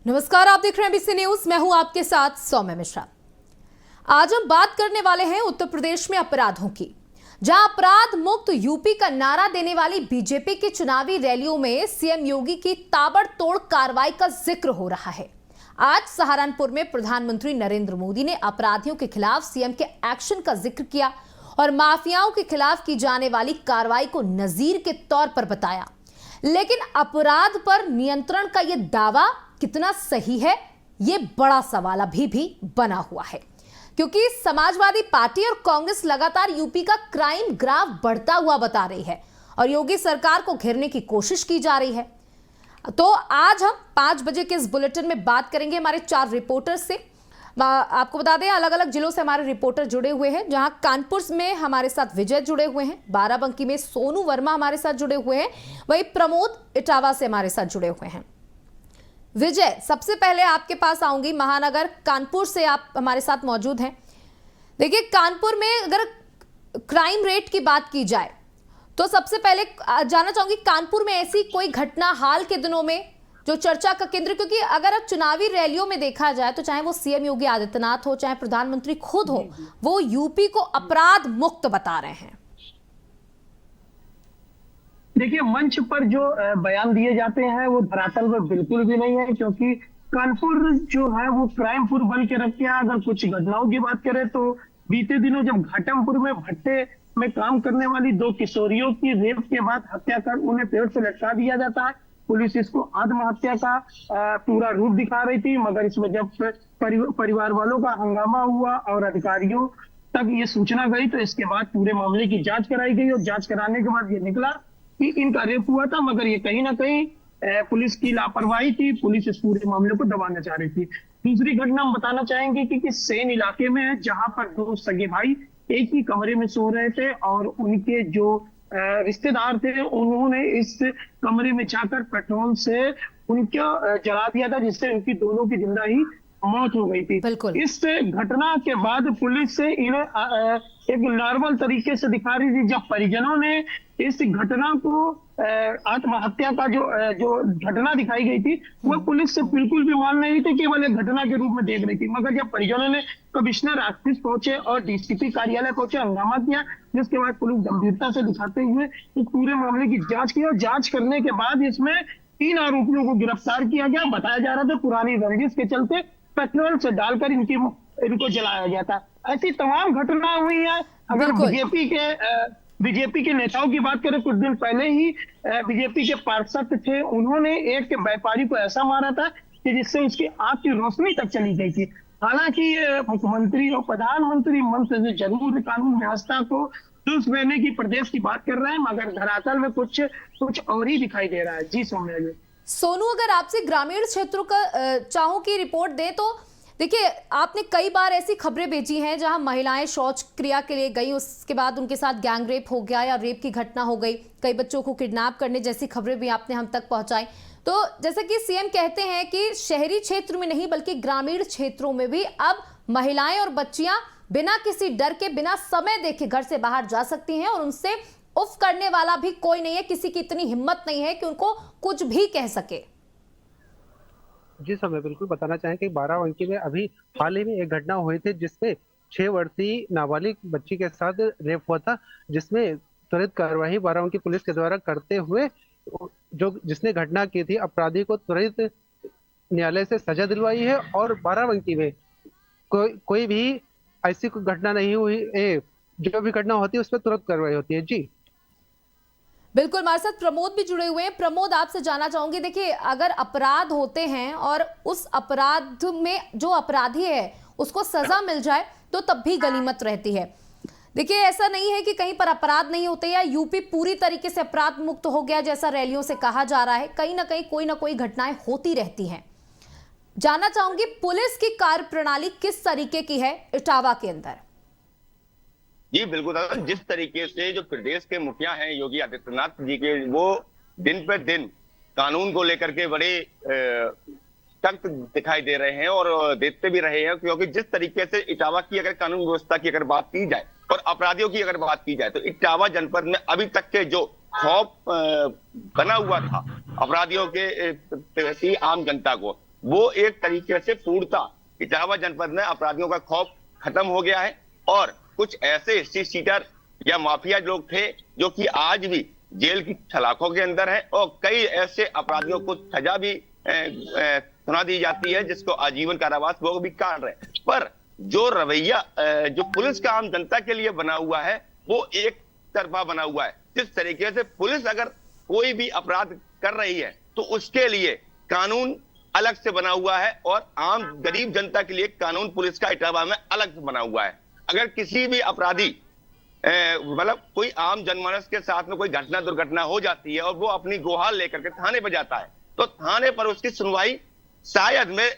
नमस्कार, आप देख रहे हैं एबीसी न्यूज। मैं हूं आपके साथ सौम्य मिश्रा। आज हम बात करने वाले हैं उत्तर प्रदेश में अपराधों की, जहां अपराध मुक्त यूपी का नारा देने वाली बीजेपी की चुनावी रैलियों में सीएम योगी की ताबड़तोड़ कार्रवाई का जिक्र हो रहा है। आज सहारनपुर में प्रधानमंत्री नरेंद्र मोदी ने अपराधियों के खिलाफ सीएम के एक्शन का जिक्र किया और माफियाओं के खिलाफ की जाने वाली कार्रवाई को नजीर के तौर पर बताया। लेकिन अपराध पर नियंत्रण का यह दावा कितना सही है, ये बड़ा सवाल अभी भी बना हुआ है, क्योंकि समाजवादी पार्टी और कांग्रेस लगातार यूपी का क्राइम ग्राफ बढ़ता हुआ बता रही है और योगी सरकार को घेरने की कोशिश की जा रही है। तो आज हम 5 बजे के इस बुलेटिन में बात करेंगे हमारे 4 रिपोर्टर से। आपको बता दें, अलग अलग जिलों से हमारे रिपोर्टर जुड़े हुए हैं। जहां कानपुर में हमारे साथ विजय जुड़े हुए हैं, बाराबंकी में सोनू वर्मा हमारे साथ जुड़े हुए हैं, वहीं प्रमोद इटावा से हमारे साथ जुड़े हुए हैं। विजय, सबसे पहले आपके पास आऊंगी। महानगर कानपुर से आप हमारे साथ मौजूद हैं। देखिए, कानपुर में अगर क्राइम रेट की बात की जाए तो सबसे पहले जानना चाहूंगी, कानपुर में ऐसी कोई घटना हाल के दिनों में जो चर्चा का केंद्र, क्योंकि अगर अब चुनावी रैलियों में देखा जाए तो चाहे वो सीएम योगी आदित्यनाथ हो, चाहे प्रधानमंत्री खुद हो, वो यूपी को अपराध मुक्त बता रहे हैं। देखिए, मंच पर जो बयान दिए जाते हैं वो धरातल पर बिल्कुल भी नहीं है, क्योंकि कानपुर जो है वो क्राइमपुर बन के रख गया। अगर कुछ घटनाओं की बात करें तो बीते दिनों जब घाटमपुर में भट्टे में काम करने वाली 2 किशोरियों की रेप के बाद हत्या कर उन्हें पेड़ से लटका दिया जाता है, पुलिस इसको आत्महत्या का पूरा रूप दिखा रही थी। मगर इसमें जब परिवार वालों का हंगामा हुआ और अधिकारियों तक ये सूचना गई तो इसके बाद पूरे मामले की जांच कराई गई और जांच कराने के बाद ये निकला कि इनका रेप हुआ था। मगर ये कहीं ना कहीं पुलिस की लापरवाही थी, पुलिस इस पूरे मामले को दबाना चाह रही थी। दूसरी घटना हम बताना चाहेंगे कि सेन इलाके में है, जहां पर 2 सगे भाई एक ही कमरे में सो रहे थे और उनके जो रिश्तेदार थे उन्होंने इस कमरे में जाकर पेट्रोल से उनको जला दिया था, जिससे उनकी दोनों की जिंदा ही मौत हो गई थी। इस घटना के बाद पुलिस इन्हें एक नॉर्मल तरीके से दिखा रही थी। जब परिजनों ने इस घटना को आत्महत्या का जो घटना दिखाई गई थी वह पुलिस से बिल्कुल भी मान नहीं थी, केवल एक घटना के रूप में देख रही थी। मगर जब परिजनों ने कमिश्नर ऑफिस पहुंचे और डीसीपी कार्यालय पहुंचे, हंगामा किया, जिसके बाद पुलिस गंभीरता से दिखाते हुए इस पूरे मामले की जांच की और जांच करने के बाद इसमें 3 आरोपियों को गिरफ्तार किया गया। बताया जा रहा था पुरानी रंजिश के चलते पेट्रोल से डालकर इनको जलाया गया था। ऐसी तमाम घटना हुई है। अगर बीजेपी के नेताओं की बात करें, कुछ दिन पहले ही बीजेपी के पार्षद थे, उन्होंने एक व्यापारी को ऐसा मारा था कि जिससे उसकी आंख की रोशनी तक चली गई थी। हालांकि मुख्यमंत्री और प्रधानमंत्री मंच से जरूर कानून व्यवस्था को दुरुस्त रहने की प्रदेश की बात कर रहे हैं, मगर धरातल में कुछ और ही दिखाई दे रहा है। जी सौम्या जी। सोनू, अगर आपसे ग्रामीण क्षेत्रों का चाहूं की रिपोर्ट दे तो देखिए, आपने कई बार ऐसी खबरें भेजी हैं जहां महिलाएं शौच क्रिया के लिए गई, उसके बाद उनके साथ गैंग रेप हो गया या रेप की घटना हो गई, कई बच्चों को किडनैप करने जैसी खबरें भी आपने हम तक पहुंचाई। तो जैसे कि सीएम कहते हैं कि शहरी क्षेत्र में नहीं बल्कि ग्रामीण क्षेत्रों में भी अब महिलाएं और बच्चियां बिना किसी डर के, बिना समय देखे घर से बाहर जा सकती हैं और उनसे उफ करने वाला भी कोई नहीं है, किसी की इतनी हिम्मत नहीं है कि उनको कुछ भी कह सके। जी सर, मैं बिल्कुल बताना चाहें कि बाराबंकी में अभी हाल ही में एक घटना हुई थी जिसमें 6 वर्षीय नाबालिग बच्ची के साथ रेप हुआ था, जिसमें त्वरित कार्यवाही बाराबंकी पुलिस के द्वारा करते हुए जिसने घटना की थी अपराधी को तुरंत न्यायालय से सजा दिलवाई है और बाराबंकी में कोई भी ऐसी कोई घटना नहीं हुई, जो भी घटना होती है उस पर तुरंत कार्रवाई होती है। जी बिल्कुल, हमारे साथ प्रमोद भी जुड़े हुए हैं। प्रमोद, आपसे जानना चाहूंगी, देखिए अगर अपराध होते हैं और उस अपराध में जो अपराधी है उसको सजा मिल जाए तो तब भी गनीमत रहती है। देखिए, ऐसा नहीं है कि कहीं पर अपराध नहीं होते या यूपी पूरी तरीके से अपराध मुक्त हो गया जैसा रैलियों से कहा जा रहा है। कहीं ना कोई घटनाएं होती रहती हैं। जानना चाहूंगी, पुलिस की कार्यप्रणाली किस तरीके की है इटावा के अंदर? जी बिल्कुल दादा, जिस तरीके से जो प्रदेश के मुखिया हैं योगी आदित्यनाथ जी के, वो दिन पे दिन कानून को लेकर के बड़े सख्त दिखाई दे रहे हैं और देते भी रहे हैं, क्योंकि जिस तरीके से इटावा की अगर कानून व्यवस्था की अगर बात की जाए और अपराधियों की अगर बात की जाए तो इटावा जनपद में अभी तक के जो खौफ बना हुआ था अपराधियों के प्रति आम जनता को, वो एक तरीके से पूर्णता इटावा जनपद में अपराधियों का खौफ खत्म हो गया है। और कुछ ऐसे हिस्ट्री शीटर या माफिया लोग थे जो कि आज भी जेल की सलाखों के अंदर है, और कई ऐसे अपराधियों को सजा भी सुना दी जाती है जिसको आजीवन कारावास वो भी काट रहे हैं। पर जो रवैया जो पुलिस का आम जनता के लिए बना हुआ है वो एक तरफा बना हुआ है। जिस तरीके से पुलिस अगर कोई भी अपराध कर रही है तो उसके लिए कानून अलग से बना हुआ है, और आम गरीब जनता के लिए कानून पुलिस का इटावा में अलग से बना हुआ है। अगर किसी भी अपराधी मतलब कोई आम जनमानस के साथ में कोई घटना दुर्घटना हो जाती है और वो अपनी गुहार लेकर के थाने पर जाता है, तो थाने पर उसकी सुनवाई शायद में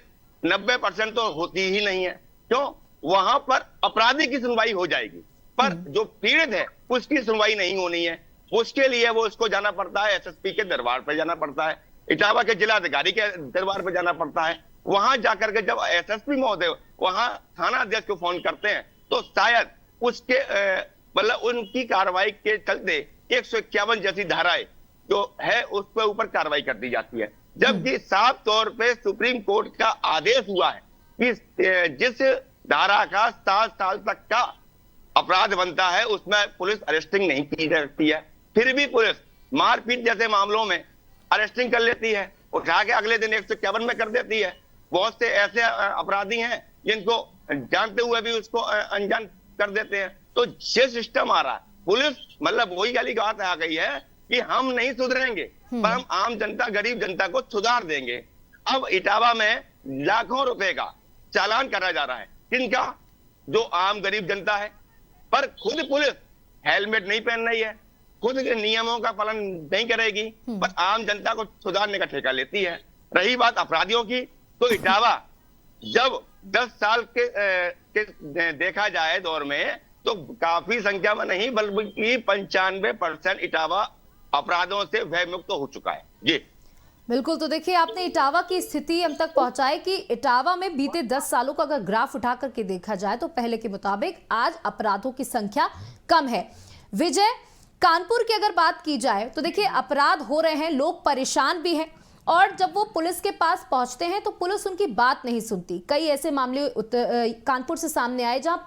90% तो होती ही नहीं है। क्यों? वहां पर अपराधी की सुनवाई हो जाएगी, पर जो पीड़ित है उसकी सुनवाई नहीं होनी है। उसके लिए वो उसको जाना पड़ता है, एसएसपी के दरबार पर जाना पड़ता है, इटावा के जिलाधिकारी के दरबार पर जाना पड़ता है। वहां जाकर के जब एसएसपी महोदय वहां थाना अध्यक्ष को फोन करते हैं तो शायद उसके मतलब उनकी कार्रवाई के चलते 151 जैसी धाराएं जो है उस पर ऊपर कार्रवाई कर दी जाती है। जबकि साफ तौर पे सुप्रीम कोर्ट का आदेश हुआ है कि जिस धारा का 7 साल तक का अपराध बनता है उसमें पुलिस अरेस्टिंग नहीं की जाती है। फिर भी पुलिस मारपीट जैसे मामलों में अरेस्टिंग कर लेती है, उठा के अगले दिन 151 में कर देती है। बहुत से ऐसे अपराधी हैं जिनको जानते हुए भी उसको अनजान कर देते हैं। तो ये सिस्टम आ रहा है, पुलिस मतलब वही वाली बात आ गई है कि हम नहीं सुधरेंगे पर हम आम जनता गरीब जनता को सुधार देंगे। अब इटावा में लाखों रुपए का चालान करा जा रहा है, किनका? जो आम गरीब जनता है। पर खुद पुलिस हेलमेट नहीं पहन रही है, खुद के नियमों का पालन नहीं करेगी, पर आम जनता को सुधारने का ठेका लेती है। रही बात अपराधियों की, तो इटावा जब 10 साल के देखा जाए दौर में तो काफी संख्या में नहीं बल्कि 95% इटावा अपराधों से भय मुक्त हो चुका है। जी बिल्कुल। तो देखिए आपने इटावा की स्थिति हम तक पहुंचाई कि इटावा में बीते 10 सालों का अगर ग्राफ उठा करके देखा जाए तो पहले के मुताबिक आज अपराधों की संख्या कम है। विजय, कानपुर की अगर बात की जाए तो देखिए अपराध हो रहे हैं, लोग परेशान भी हैं, और जब वो पुलिस के पास पहुंचते हैं तो पुलिस उनकी बात नहीं सुनती। कई ऐसे मामले कानपुर से सामने आए जहां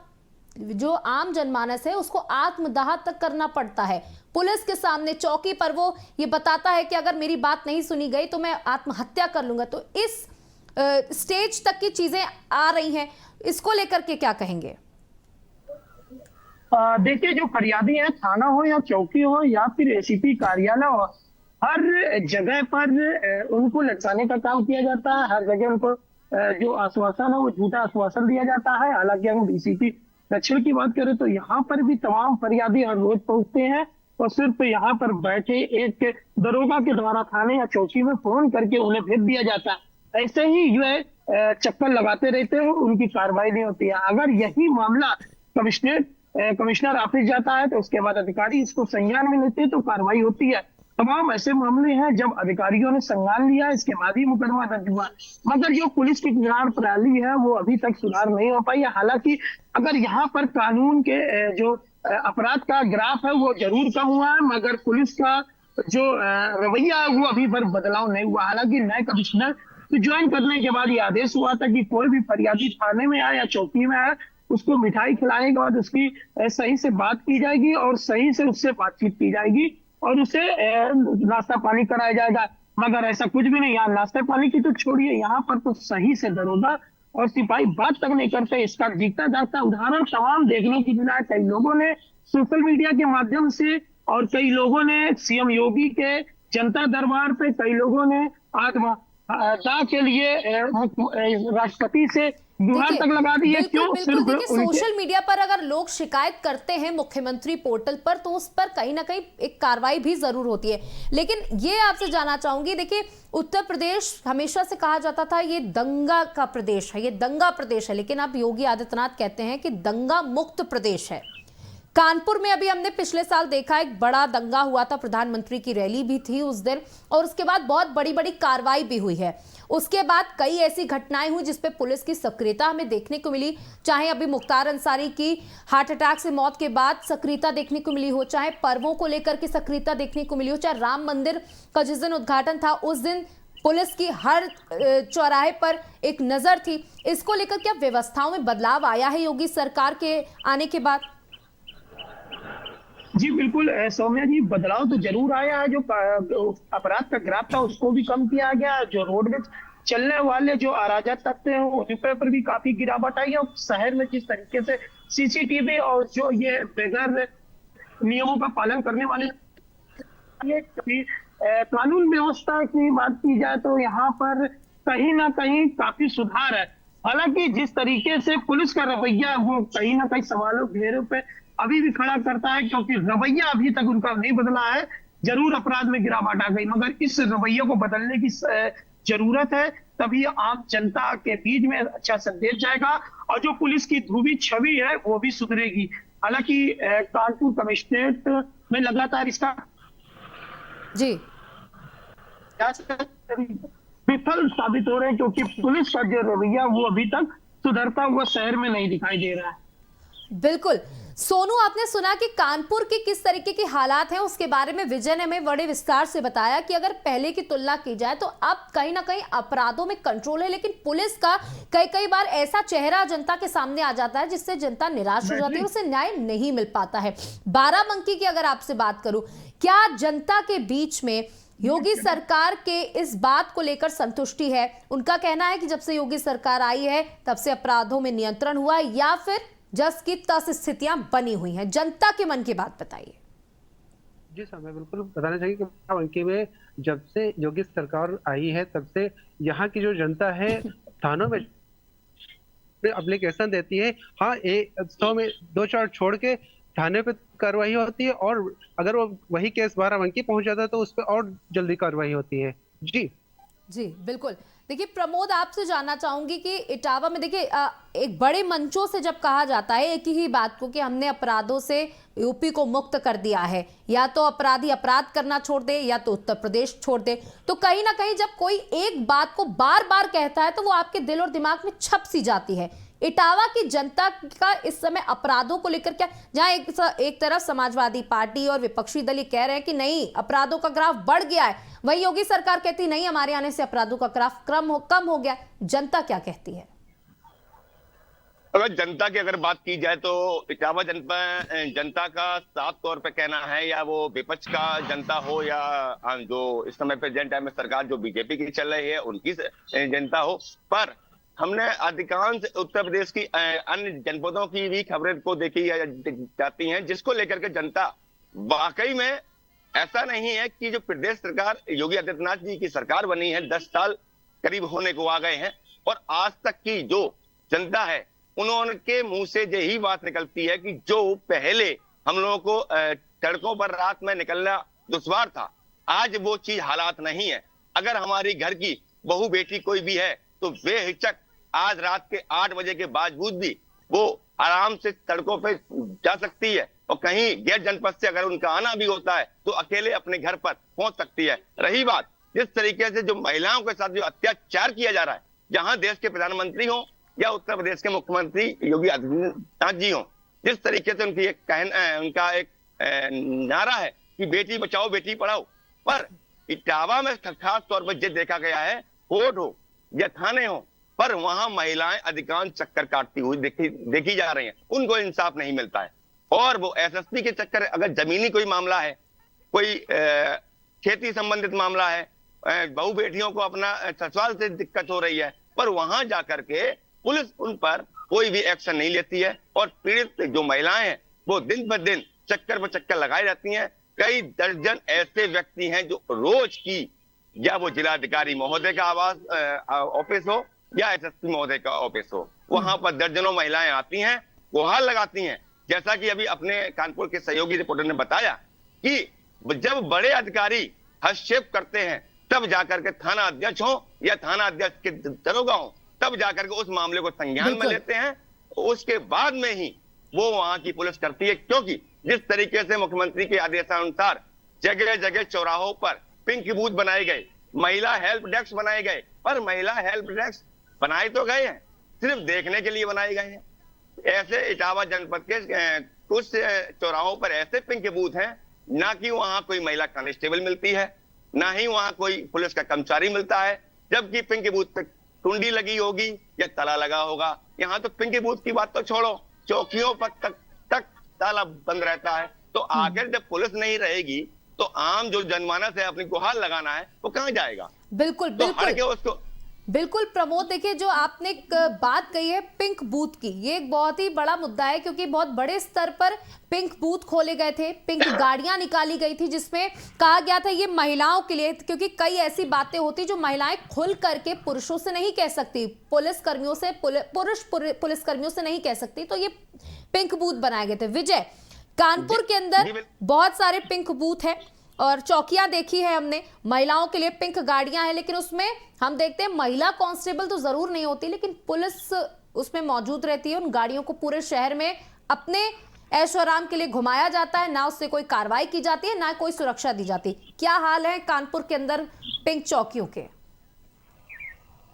जो आम जनमानस है उसको आत्मदाह तक करना पड़ता है। पुलिस के सामने चौकी पर वो ये बताता है कि अगर मेरी बात नहीं सुनी गई तो मैं आत्महत्या कर लूंगा। तो इस स्टेज तक की चीजें आ रही हैं, इसको लेकर के क्या कहेंगे? देखिए, जो फरियादी है, थाना हो या चौकी हो या फिर एसीपी कार्यालय हो, हर जगह पर उनको लटकाने का काम किया जाता है। हर जगह उनको जो आश्वासन है वो झूठा आश्वासन दिया जाता है। हालांकि हम डीसीपी दक्षिण की बात करें तो यहाँ पर भी तमाम फरियादी हर रोज पहुंचते हैं और सिर्फ यहाँ पर बैठे एक दरोगा के द्वारा थाने या चौकी में फोन करके उन्हें भेज दिया जाता है। ऐसे ही जो है चक्कर लगाते रहते हैं, उनकी कार्रवाई नहीं होती है। अगर यही मामला कमिश्नर ऑफिस जाता है तो उसके बाद अधिकारी इसको संज्ञान में लेते हैं तो कार्रवाई होती है। तमाम ऐसे मामले हैं जब अधिकारियों ने संज्ञान लिया, इसके बाद ही मुकदमा दर्ज हुआ। मगर जो पुलिस की सुधार प्रणाली है वो अभी तक सुधार नहीं हो पाई है। हालांकि अगर यहाँ पर कानून के जो अपराध का ग्राफ है वो जरूर कम हुआ है, मगर पुलिस का जो रवैया है वो अभी पर बदलाव नहीं हुआ। हालांकि नए कमिश्नर ज्वाइन करने के बाद ये आदेश हुआ था कि कोई भी फरियादी थाने में आए या चौकी में आए उसको मिठाई खिलाने के बाद उसकी सही से बात की जाएगी और सही से उससे बातचीत की जाएगी और उसे नाश्ता पानी कराया जाएगा। मगर ऐसा कुछ भी नहीं। यहाँ नाश्ते पानी की तो छोड़िए, यहाँ पर तो सही से दरोगा और सिपाही बात तक नहीं करते। इसका दिखता जाता उदाहरण तमाम देखने की बिना कई लोगों ने सोशल मीडिया के माध्यम से और कई लोगों ने सीएम योगी के जनता दरबार पे, कई लोगों ने आत्मदाह के लिए राष्ट्रपति से गुहार तक लगा दी है। क्यों? बिल्कुल। देखिए सोशल मीडिया पर अगर लोग शिकायत करते हैं मुख्यमंत्री पोर्टल पर तो उस पर कहीं ना कहीं एक कार्रवाई भी जरूर होती है। लेकिन ये आपसे जानना चाहूंगी, देखिए उत्तर प्रदेश हमेशा से कहा जाता था ये दंगा का प्रदेश है, ये दंगा प्रदेश है, लेकिन अब योगी आदित्यनाथ कहते हैं कि दंगा मुक्त प्रदेश है। कानपुर में अभी हमने पिछले साल देखा एक बड़ा दंगा हुआ था, प्रधानमंत्री की रैली भी थी उस दिन और उसके बाद बहुत बड़ी बड़ी कार्रवाई भी हुई है। उसके बाद कई ऐसी घटनाएं हुई जिसपे पुलिस की सक्रियता हमें देखने को मिली, चाहे अभी मुख्तार अंसारी की हार्ट अटैक से मौत के बाद सक्रियता देखने को मिली हो, चाहे पर्वों को लेकर के सक्रियता देखने को मिली हो, चाहे राम मंदिर का जिस दिन उद्घाटन था उस दिन पुलिस की हर चौराहे पर एक नजर थी। इसको लेकर क्या व्यवस्थाओं में बदलाव आया है योगी सरकार के आने के बाद? जी बिल्कुल सौम्या जी, बदलाव तो जरूर आया है। जो अपराध का ग्राफ था उसको भी कम किया गया। जो रोड में चलने वाले जो अराजक तत्व हैं उन पर भी काफी गिरावट आई है। और शहर में जिस तरीके से सीसीटीवी और जो ये बगैर नियमों का पालन करने वाले ये कानून व्यवस्था की बात की जाए तो यहाँ पर कहीं ना कहीं काफी सुधार है। हालांकि जिस तरीके से पुलिस का रवैया वो कहीं ना कहीं सवालों घेरों पे अभी भी खड़ा करता है, क्योंकि रवैया अभी तक उनका नहीं बदला है। जरूर अपराध में गिरावट आ गई, मगर इस रवैये को बदलने की जरूरत है, तभी आम जनता के बीच में अच्छा संदेश जाएगा और जो पुलिस की धोबी छवि है वो भी सुधरेगी। हालांकि कानपुर कमिश्नरेट में लगातार इसका जी विफल साबित हो रहे हैं, क्योंकि पुलिस का जो रवैया वो अभी तक सुधरता हुआ शहर में नहीं दिखाई दे रहा है। बिल्कुल। सोनू, आपने सुना कि कानपुर के किस तरीके के हालात हैं, उसके बारे में विजय ने हमें बड़े विस्तार से बताया कि अगर पहले की तुलना की जाए तो अब कहीं ना कहीं अपराधों में कंट्रोल है, लेकिन पुलिस का कई बार ऐसा चेहरा जनता के सामने आ जाता है जिससे जनता निराश हो जाती है, उसे न्याय नहीं मिल पाता है। बाराबंकी की अगर आपसे बात करूं, क्या जनता के बीच में योगी सरकार के इस बात को लेकर संतुष्टि है? उनका कहना है कि जब से योगी सरकार आई है तब से अपराधों में नियंत्रण हुआ, या फिर जस की तस स्थितियां बनी हुई हैं? जनता के मन की बात बताइए। जी सर, मैं बिल्कुल बताना चाहिए कि बाराबंकी में जब से योगी सरकार आई है तब से यहाँ की जो जनता है थानों में एप्लीकेशन देती है। हाँ, 100 में 2-4 छोड़ के थाने पे कार्रवाई होती है, और अगर वो वही केस बाराबंकी पहुंच जाता है तो उस पर और जल्दी कार्रवाई होती है। जी जी बिल्कुल। देखिए प्रमोद, आपसे जानना चाहूंगी कि इटावा में देखिए एक बड़े मंचों से जब कहा जाता है एक ही बात को कि हमने अपराधों से यूपी को मुक्त कर दिया है, या तो अपराधी अपराध करना छोड़ दे या तो उत्तर प्रदेश छोड़ दे, तो कहीं ना कहीं जब कोई एक बात को बार बार कहता है तो वो आपके दिल और दिमाग में छप सी जाती है। इटावा की जनता का इस समय अपराधों को लेकर क्या, जहां एक तरफ समाजवादी पार्टी और विपक्षी दल ये कह रहे हैं कि नहीं अपराधों का ग्राफ बढ़ गया है, वही योगी सरकार कहती नहीं हमारे आने से अपराधों का ग्राफ कम हो गया, जनता क्या कहती है? अगर जनता की अगर बात की जाए तो इटावा जनता का साफ तौर पे कहना है, या वो विपक्ष का जनता हो या जो इस समय प्रेजेंट टाइम में सरकार जो बीजेपी की चल रही है उनकी जनता हो, पर हमने अधिकांश उत्तर प्रदेश की अन्य जनपदों की भी खबरें को देखी जाती हैं, जिसको लेकर के जनता वाकई में ऐसा नहीं है कि जो प्रदेश सरकार योगी आदित्यनाथ जी की सरकार बनी है 10 साल करीब होने को आ गए हैं, और आज तक की जो जनता है उन्होंने मुंह से यही बात निकलती है कि जो पहले हम लोगों को सड़कों पर रात में निकलना दुश्वार था, आज वो चीज हालात नहीं है। अगर हमारी घर की बहू बेटी कोई भी है तो बेहिचक आज रात के 8 बजे के बावजूद भी वो आराम से सड़कों पे जा सकती है, और कहीं गैर जनपद से अगर उनका आना भी होता है तो अकेले अपने घर पर पहुंच सकती है। रही बात जिस तरीके से जो महिलाओं के साथ जो अत्याचार किया जा रहा है, जहां देश के प्रधानमंत्री हो या उत्तर प्रदेश के मुख्यमंत्री योगी आदित्यनाथ जी हो, जिस तरीके से उनका एक नारा है कि बेटी बचाओ बेटी पढ़ाओ, पर इटावा में खास तौर पर ये देखा गया है कोर्ट हो या थाने हो, पर वहां महिलाएं अधिकांश चक्कर काटती हुई देखी जा रही हैं, उनको इंसाफ नहीं मिलता है। और वो एसएसपी के चक्कर, अगर जमीनी कोई मामला है, कोई खेती संबंधित मामला है, बहू बेटियों को अपना ससुराल से दिक्कत हो रही है, पर वहां जाकर के पुलिस उन पर कोई भी एक्शन नहीं लेती है, और पीड़ित जो महिलाएं हैं वो दिन ब दिन चक्कर पर चक्कर लगाई जाती हैं। कई दर्जन ऐसे व्यक्ति हैं जो रोज की, या वो जिलाधिकारी महोदय का ऑफिस हो या एसएसपी महोदय का ऑफिस हो, वहां पर दर्जनों महिलाएं आती हैं, गुहार लगाती हैं। जैसा कि अभी अपने कानपुर के सहयोगी रिपोर्टर ने बताया कि जब बड़े अधिकारी हस्तक्षेप करते हैं तब जाकर के थाना अध्यक्ष हो या थाना अध्यक्ष के दरोगा हो, तब जाकर के उस मामले को संज्ञान में लेते हैं, उसके बाद में ही वो वहां की पुलिस करती है। क्योंकि जिस तरीके से मुख्यमंत्री के आदेशानुसार जगह जगह चौराहों पर पिंक बूथ बनाए गए, महिला हेल्प डेस्क बनाए गए, पर महिला हेल्प डेस्क बनाए तो गए हैं, सिर्फ देखने के लिए बनाए गए हैं। ऐसे इटावा जनपद के कुछ चौराहों पर ऐसे पिंक बूथ हैं, ना कि वहां कोई महिला कांस्टेबल मिलती है, ना ही वहां कोई पुलिस का कर्मचारी मिलता है, जबकि पिंक बूथ पे टुंडी लगी होगी या ताला लगा होगा। यहाँ तो पिंक बूथ की बात तो छोड़ो, चौकियों पर तक ताला बंद रहता है। तो आखिर जब पुलिस नहीं रहेगी तो आम जो जनमानस है अपनी गुहार लगाना है वो कहाँ जाएगा? बिल्कुल तो हट बिल्कुल के उसको बिल्कुल प्रमोद, देखिए जो आपने एक बात कही है पिंक बूथ की, ये एक बहुत ही बड़ा मुद्दा है क्योंकि बहुत बड़े स्तर पर पिंक बूथ खोले गए थे, पिंक गाड़ियां निकाली गई थी जिसमें कहा गया था ये महिलाओं के लिए, क्योंकि कई ऐसी बातें होती जो महिलाएं खुल करके पुरुषों से नहीं कह सकती, पुरुष पुलिसकर्मियों से नहीं कह सकती, तो ये पिंक बूथ बनाए गए थे। विजय, कानपुर के अंदर बहुत सारे पिंक बूथ है और चौकियां देखी है हमने, महिलाओं के लिए पिंक गाड़ियां हैं, लेकिन उसमें हम देखते हैं महिला कांस्टेबल तो जरूर नहीं होती, लेकिन पुलिस उसमें मौजूद रहती है। उन गाड़ियों को पूरे शहर में अपने ऐशो आराम के लिए घुमाया जाता है, ना उससे कोई कार्रवाई की जाती है, ना कोई सुरक्षा दी जाती। क्या हाल है कानपुर के अंदर पिंक चौकियों के?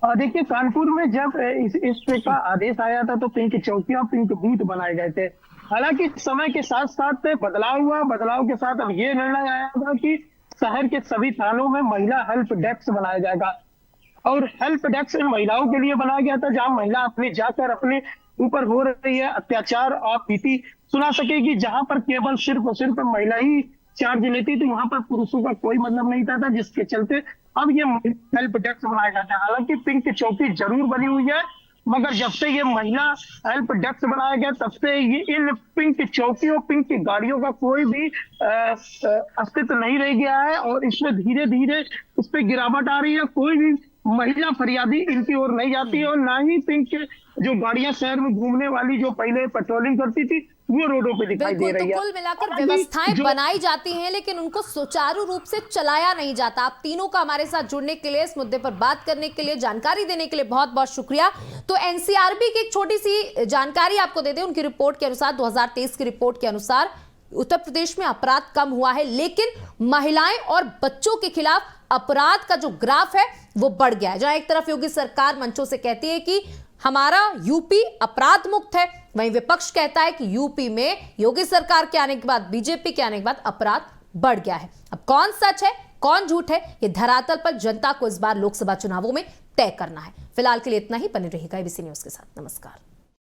देखिए, कानपुर में जब इस पे का आदेश आया था तो पिंक चौकियां, पिंक बूथ बनाए गए थे। हालांकि समय के साथ साथ बदलाव हुआ, बदलाव के साथ अब ये निर्णय आया था कि शहर के सभी थानों में महिला हेल्प डेस्क बनाया जाएगा। और हेल्प डेस्क इन महिलाओं के लिए बनाया गया था जहां महिला अपने जाकर अपने ऊपर हो रही है अत्याचार और भीति सुना सकेगी, जहां पर केवल सिर्फ और सिर्फ महिला ही चार्ज लेती थी, वहां पर पुरुषों का कोई मतलब नहीं था, जिसके चलते अब ये हेल्प डेस्क बनाया जाता है। हालांकि पिंक चौकी जरूर बनी हुई है, मगर जब से ये महिला हेल्प डेस्क बनाया गया तब से ये इन पिंक चौकियों, पिंक गाड़ियों का कोई भी अस्तित्व नहीं रह गया है और इसमें धीरे धीरे इस पे गिरावट आ रही है। कोई भी महिला फरियादी इनकी ओर नहीं जाती है और ना ही पिंक जो गाड़ियां शहर में घूमने वाली जो पहले पेट्रोलिंग करती थी वो रोडों पे दिखाई दे रही है। तो कुल मिलाकर व्यवस्थाएं बनाई जाती हैं लेकिन उनको सुचारू रूप से चलाया नहीं जाता। आप तीनों का हमारे साथ जुड़ने के लिए, इस मुद्दे पर बात करने के लिए, जानकारी देने के लिए बहुत बहुत शुक्रिया। तो एनसीआरबी की एक छोटी सी जानकारी आपको दे दें, उनकी रिपोर्ट के अनुसार 2023 की रिपोर्ट के अनुसार उत्तर प्रदेश में अपराध कम हुआ है, लेकिन महिलाएं और बच्चों के खिलाफ अपराध का जो ग्राफ है वो बढ़ गया है। जहां एक तरफ योगी सरकार मंचों से कहती है कि हमारा यूपी अपराध मुक्त है, वहीं विपक्ष कहता है कि यूपी में योगी सरकार के आने के बाद, बीजेपी के आने के बाद अपराध बढ़ गया है। अब कौन सच है कौन झूठ है, ये धरातल पर जनता को इस बार लोकसभा चुनावों में तय करना है। फिलहाल के लिए इतना ही। बने रहिएगा एबीसी न्यूज के साथ। नमस्कार।